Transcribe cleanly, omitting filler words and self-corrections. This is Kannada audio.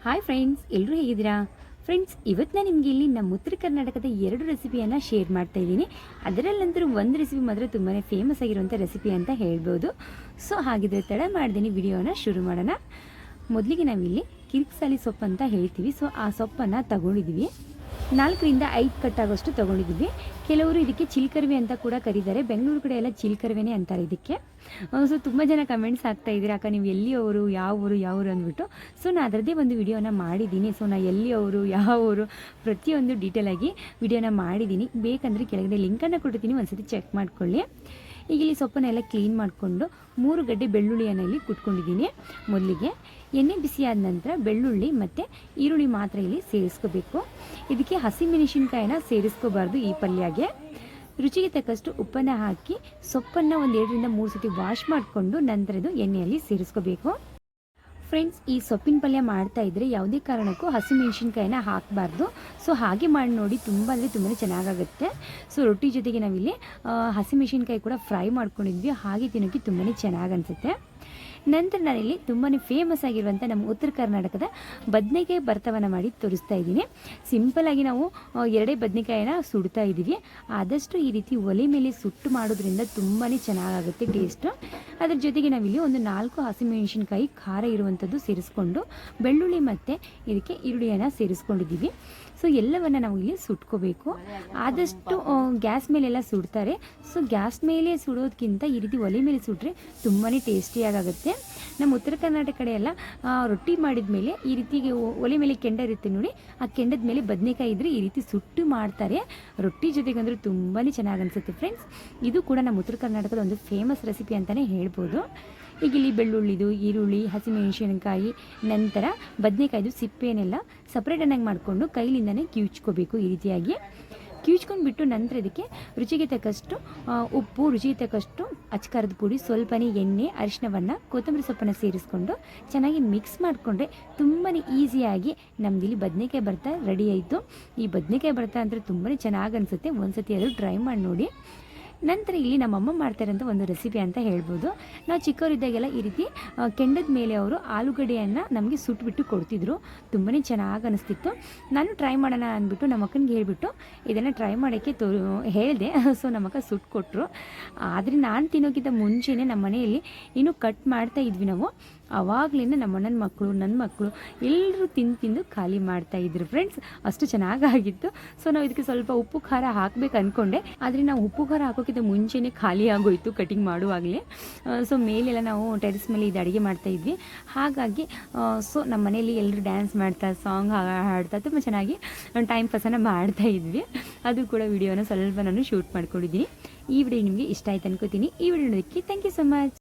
ಹಾಯ್ ಫ್ರೆಂಡ್ಸ್, ಎಲ್ಲರೂ ಹೇಗಿದ್ದೀರಾ? ಫ್ರೆಂಡ್ಸ್, ಇವತ್ತು ನಾನು ನಿಮಗೆ ಇಲ್ಲಿ ನಮ್ಮ ಉತ್ತರ ಕರ್ನಾಟಕದ 2 ರೆಸಿಪಿಯನ್ನು ಶೇರ್ ಮಾಡ್ತಾ ಇದ್ದೀನಿ. ಅದರಲ್ಲಂತೂ ಒಂದು ರೆಸಿಪಿ ಮಾತ್ರ ತುಂಬಾ ಫೇಮಸ್ ಆಗಿರುವಂಥ ರೆಸಿಪಿ ಅಂತ ಹೇಳ್ಬೋದು. ಸೊ ಹಾಗಿದ್ರೆ ತಡ ಮಾಡ್ತೀನಿ ವಿಡಿಯೋನ ಶುರು ಮಾಡೋಣ. ಮೊದಲಿಗೆ ನಾವಿಲ್ಲಿ ಕಿರಿಕ್ಸಾಲಿ ಸೊಪ್ಪು ಅಂತ ಹೇಳ್ತೀವಿ. ಸೊ ಆ ಸೊಪ್ಪನ್ನು ತಗೊಂಡಿದ್ದೀವಿ. 4ರಿಂದ 5 ಕಟ್ಟಾಗೋಷ್ಟು ತೊಗೊಂಡಿದ್ದೀವಿ. ಕೆಲವರು ಇದಕ್ಕೆ ಚಿಲ್ಕರ್ವೆ ಅಂತ ಕೂಡ ಕರೀತಾರೆ. ಬೆಂಗಳೂರು ಕಡೆ ಎಲ್ಲ ಚಿಲ್ಕರ್ವೆನೇ ಅಂತಾರೆ ಇದಕ್ಕೆ. ಸೊ ತುಂಬ ಜನ ಕಮೆಂಟ್ಸ್ ಆಗ್ತಾ ಇದ್ದೀರಾ, ಅಕ್ಕ ನೀವು ಎಲ್ಲಿಯವರು, ಯಾವ ಊರು ಅಂದ್ಬಿಟ್ಟು. ಸೊ ನಾನು ಅದರದ್ದೇ ಒಂದು ವಿಡಿಯೋನ ಮಾಡಿದ್ದೀನಿ. ಸೊ ನಾನು ಎಲ್ಲಿಯವರು, ಯಾವ ಊರು, ಪ್ರತಿಯೊಂದು ಡೀಟೇಲಾಗಿ ವಿಡಿಯೋನ ಮಾಡಿದ್ದೀನಿ. ಬೇಕಂದರೆ ಕೆಳಗಡೆ ಲಿಂಕನ್ನು ಕೊಡ್ತೀನಿ, ಒಂದ್ಸತಿ ಚೆಕ್ ಮಾಡ್ಕೊಳ್ಳಿ. ಈಗ ಇಲ್ಲಿ ಸೊಪ್ಪನ್ನೆಲ್ಲ ಕ್ಲೀನ್ ಮಾಡಿಕೊಂಡು 3 ಗಡ್ಡೆ ಬೆಳ್ಳುಳ್ಳಿಯನ್ನು ಇಲ್ಲಿ ಕುಟ್ಕೊಂಡಿದ್ದೀನಿ. ಮೊದಲಿಗೆ ಎಣ್ಣೆ ಬಿಸಿಯಾದ ನಂತರ ಬೆಳ್ಳುಳ್ಳಿ ಮತ್ತು ಈರುಳ್ಳಿ ಮಾತ್ರ ಇಲ್ಲಿ ಸೇರಿಸ್ಕೋಬೇಕು. ಇದಕ್ಕೆ ಹಸಿಮೆಣಸಿನ್ಕಾಯಿನ ಸೇರಿಸ್ಕೋಬಾರ್ದು ಈ ಪಲ್ಯಗೆ. ರುಚಿಗೆ ತಕ್ಕಷ್ಟು ಉಪ್ಪನ್ನು ಹಾಕಿ ಸೊಪ್ಪನ್ನು ಒಂದು 2ರಿಂದ 3 ಸತಿ ವಾಶ್ ಮಾಡಿಕೊಂಡು ನಂತರದ್ದು ಎಣ್ಣೆಯಲ್ಲಿ ಸೇರಿಸ್ಕೋಬೇಕು. ಫ್ರೆಂಡ್ಸ್, ಈ ಸೊಪ್ಪಿನ ಪಲ್ಯ ಮಾಡ್ತಾ ಇದ್ದರೆ ಯಾವುದೇ ಕಾರಣಕ್ಕೂ ಹಸಿಮೆಣಸಿನ್ಕಾಯಿನ ಹಾಕಬಾರ್ದು. ಸೊ ಹಾಗೆ ಮಾಡಿ ನೋಡಿ, ತುಂಬ ಅಂದರೆ ತುಂಬಾ ಚೆನ್ನಾಗಾಗುತ್ತೆ. ಸೊ ರೊಟ್ಟಿ ಜೊತೆಗೆ ನಾವಿಲ್ಲಿ ಹಸಿಮೆಣಸಿನ್ಕಾಯಿ ಕೂಡ ಫ್ರೈ ಮಾಡ್ಕೊಂಡಿದ್ವಿ, ಹಾಗೆ ತಿನ್ನೋಕ್ಕೆ ತುಂಬಾ ಚೆನ್ನಾಗಿ ಅನಿಸುತ್ತೆ. ನಂತರ ನಾನಿಲ್ಲಿ ತುಂಬಾ ಫೇಮಸ್ ಆಗಿರುವಂಥ ನಮ್ಮ ಉತ್ತರ ಕರ್ನಾಟಕದ ಬದನೆಕಾಯಿ ಭರ್ತವನ್ನು ಮಾಡಿ ತೋರಿಸ್ತಾ ಇದ್ದೀನಿ. ಸಿಂಪಲ್ಲಾಗಿ ನಾವು 2 ಬದನೆಕಾಯಿನ ಸುಡ್ತಾ ಇದ್ದೀವಿ. ಆದಷ್ಟು ಈ ರೀತಿ ಒಲೆ ಮೇಲೆ ಸುಟ್ಟು ಮಾಡೋದ್ರಿಂದ ತುಂಬಾ ಚೆನ್ನಾಗಾಗುತ್ತೆ ಟೇಸ್ಟು. ಅದ್ರ ಜೊತೆಗೆ ನಾವಿಲ್ಲಿ ಒಂದು 4 ಹಸಿಮೆಣಸಿನ್ಕಾಯಿ ಖಾರ ಇರುವಂಥದ್ದು ಸೇರಿಸ್ಕೊಂಡು ಬೆಳ್ಳುಳ್ಳಿ ಮತ್ತು ಇದಕ್ಕೆ ಈರುಳ್ಳಿಯನ್ನು ಸೇರಿಸ್ಕೊಂಡಿದ್ದೀವಿ. ಸೊ ಎಲ್ಲವನ್ನು ನಾವು ಇಲ್ಲಿ ಸುಟ್ಕೋಬೇಕು. ಆದಷ್ಟು ಗ್ಯಾಸ್ ಮೇಲೆಲ್ಲ ಸುಡ್ತಾರೆ. ಸೊ ಗ್ಯಾಸ್ ಮೇಲೆ ಸುಡೋದಕ್ಕಿಂತ ಈ ರೀತಿ ಒಲೆ ಮೇಲೆ ಸುಟ್ಟರೆ ತುಂಬಾ ಟೇಸ್ಟಿಯಾಗುತ್ತೆ. ನಮ್ಮ ಉತ್ತರ ಕರ್ನಾಟಕ ಕಡೆ ಎಲ್ಲ ರೊಟ್ಟಿ ಮಾಡಿದ ಮೇಲೆ ಈ ರೀತಿಗೆ ಒಲೆ ಮೇಲೆ ಕೆಂಡ ಇರುತ್ತೆ ನೋಡಿ, ಆ ಕೆಂಡದ ಮೇಲೆ ಬದನೆಕಾಯಿ ಇದ್ದರೆ ಈ ರೀತಿ ಸುಟ್ಟು ಮಾಡ್ತಾರೆ. ರೊಟ್ಟಿ ಜೊತೆಗಂದ್ರೆ ತುಂಬಾ ಚೆನ್ನಾಗಿ ಅನಿಸುತ್ತೆ ಫ್ರೆಂಡ್ಸ್. ಇದು ಕೂಡ ನಮ್ಮ ಉತ್ತರ ಕರ್ನಾಟಕದ ಒಂದು ಫೇಮಸ್ ರೆಸಿಪಿ ಅಂತಲೇ ಹೇಳ್ಬೋದು. ಈಗ ಇಲ್ಲಿ ಬೆಳ್ಳುಳ್ಳಿದು, ಈರುಳ್ಳಿ, ಹಸಿಮೆಣಸಿನಕಾಯಿ, ನಂತರ ಬದನೆಕಾಯ್ದು ಸಿಪ್ಪೆನೆಲ್ಲ ಸಪ್ರೇಟನ್ನಾಗಿ ಮಾಡಿಕೊಂಡು ಕೈಲಿಂದನೇ ಕಿವುಚ್ಕೋಬೇಕು. ಈ ರೀತಿಯಾಗಿ ಕಿವುಚ್ಕೊಂಡ್ಬಿಟ್ಟು ನಂತರ ಇದಕ್ಕೆ ರುಚಿಗೆ ತಕ್ಕಷ್ಟು ಉಪ್ಪು, ರುಚಿಗೆ ತಕ್ಕಷ್ಟು ಅಚ್ಕಾರದ ಪುಡಿ, ಸ್ವಲ್ಪನೇ ಎಣ್ಣೆ, ಅರಿಶಿನವನ್ನು, ಕೊತ್ತಂಬರಿ ಸೊಪ್ಪನ್ನು ಸೇರಿಸ್ಕೊಂಡು ಚೆನ್ನಾಗಿ ಮಿಕ್ಸ್ ಮಾಡಿಕೊಂಡ್ರೆ ತುಂಬಾ ಈಸಿಯಾಗಿ ನಮ್ಮದಿಲ್ಲಿ ಬದನೆಕಾಯಿ ಭರ್ತಾ ರೆಡಿ ಆಯಿತು. ಈ ಬದನೆಕಾಯಿ ಭರ್ತಾ ಅಂದರೆ ತುಂಬಾ ಚೆನ್ನಾಗಿ ಅನಿಸುತ್ತೆ. ಒಂದು ಸತಿ ಆದರೂ ಟ್ರೈ ಮಾಡಿ ನೋಡಿ. ನಂತರ ಇಲ್ಲಿ ನಮ್ಮಮ್ಮ ಮಾಡ್ತಾರಂಥ ಒಂದು ರೆಸಿಪಿ ಅಂತ ಹೇಳ್ಬೋದು. ನಾವು ಚಿಕ್ಕವರಿದ್ದಾಗೆಲ್ಲ ಈ ರೀತಿ ಕೆಂಡದ ಮೇಲೆ ಅವರು ಆಲೂಗಡ್ಡೆಯನ್ನು ನಮಗೆ ಸುಟ್ಬಿಟ್ಟು ಕೊಡ್ತಿದ್ರು. ತುಂಬಾ ಚೆನ್ನಾಗಿ ಅನಿಸ್ತಿತ್ತು. ನಾನು ಟ್ರೈ ಮಾಡೋಣ ಅಂದ್ಬಿಟ್ಟು ನಮ್ಮ ಅಕ್ಕನಿಗೆ ಹೇಳಿಬಿಟ್ಟು ಇದನ್ನು ಟ್ರೈ ಮಾಡೋಕ್ಕೆ ಹೇಳಿದೆ. ಸೊ ನಮ್ಮಕ್ಕ ಸುಟ್ಟು ಕೊಟ್ಟರು. ಆದರೆ ನಾನು ತಿನ್ನೋಕ್ಕಿಂತ ಮುಂಚೆನೇ ನಮ್ಮ ಮನೆಯಲ್ಲಿ ಇನ್ನೂ ಕಟ್ ಮಾಡ್ತಾ ಇದ್ವಿ ನಾವು. ಆವಾಗಲಿಂದ ನಮ್ಮ ಅಣ್ಣನ ಮಕ್ಕಳು, ನನ್ನ ಮಕ್ಕಳು ಎಲ್ಲರೂ ತಿಂದು ಖಾಲಿ ಮಾಡ್ತಾಯಿದ್ರು ಫ್ರೆಂಡ್ಸ್. ಅಷ್ಟು ಚೆನ್ನಾಗಾಗಿತ್ತು. ಸೊ ನಾವು ಇದಕ್ಕೆ ಸ್ವಲ್ಪ ಉಪ್ಪು ಖಾರ ಹಾಕಬೇಕು ಅಂದ್ಕೊಂಡೆ, ಆದರೆ ನಾವು ಉಪ್ಪು ಖಾರ ಹಾಕೋಕ್ಕಿಂತ ಮುಂಚೆನೇ ಖಾಲಿ ಆಗೋಯಿತು ಕಟಿಂಗ್ ಮಾಡುವಾಗಲೇ. ಸೊ ಮೇಲೆಲ್ಲ ನಾವು ಟೆರೆಸ್ ಮೇಲೆ ಇದು ಅಡುಗೆ ಮಾಡ್ತಾಯಿದ್ವಿ. ಹಾಗಾಗಿ ಸೊ ನಮ್ಮ ಮನೆಯಲ್ಲಿ ಎಲ್ಲರೂ ಡ್ಯಾನ್ಸ್ ಮಾಡ್ತಾ, ಸಾಂಗ್ ಹಾಡ್ತಾ ತುಂಬ ಚೆನ್ನಾಗಿ ಟೈಮ್ ಪಾಸನ್ನು ಮಾಡ್ತಾಯಿದ್ವಿ. ಅದು ಕೂಡ ವಿಡಿಯೋನ ಸ್ವಲ್ಪ ನಾನು ಶೂಟ್ ಮಾಡ್ಕೊಂಡಿದ್ದೀನಿ. ಈ ವಿಡಿಯೋ ನಿಮಗೆ ಇಷ್ಟ ಆಯ್ತು ಅನ್ಕೋತೀನಿ. ಈ ವಿಡಿಯೋ ನೋಡೋದಕ್ಕೆ ಥ್ಯಾಂಕ್ ಯು ಸೊ ಮಚ್.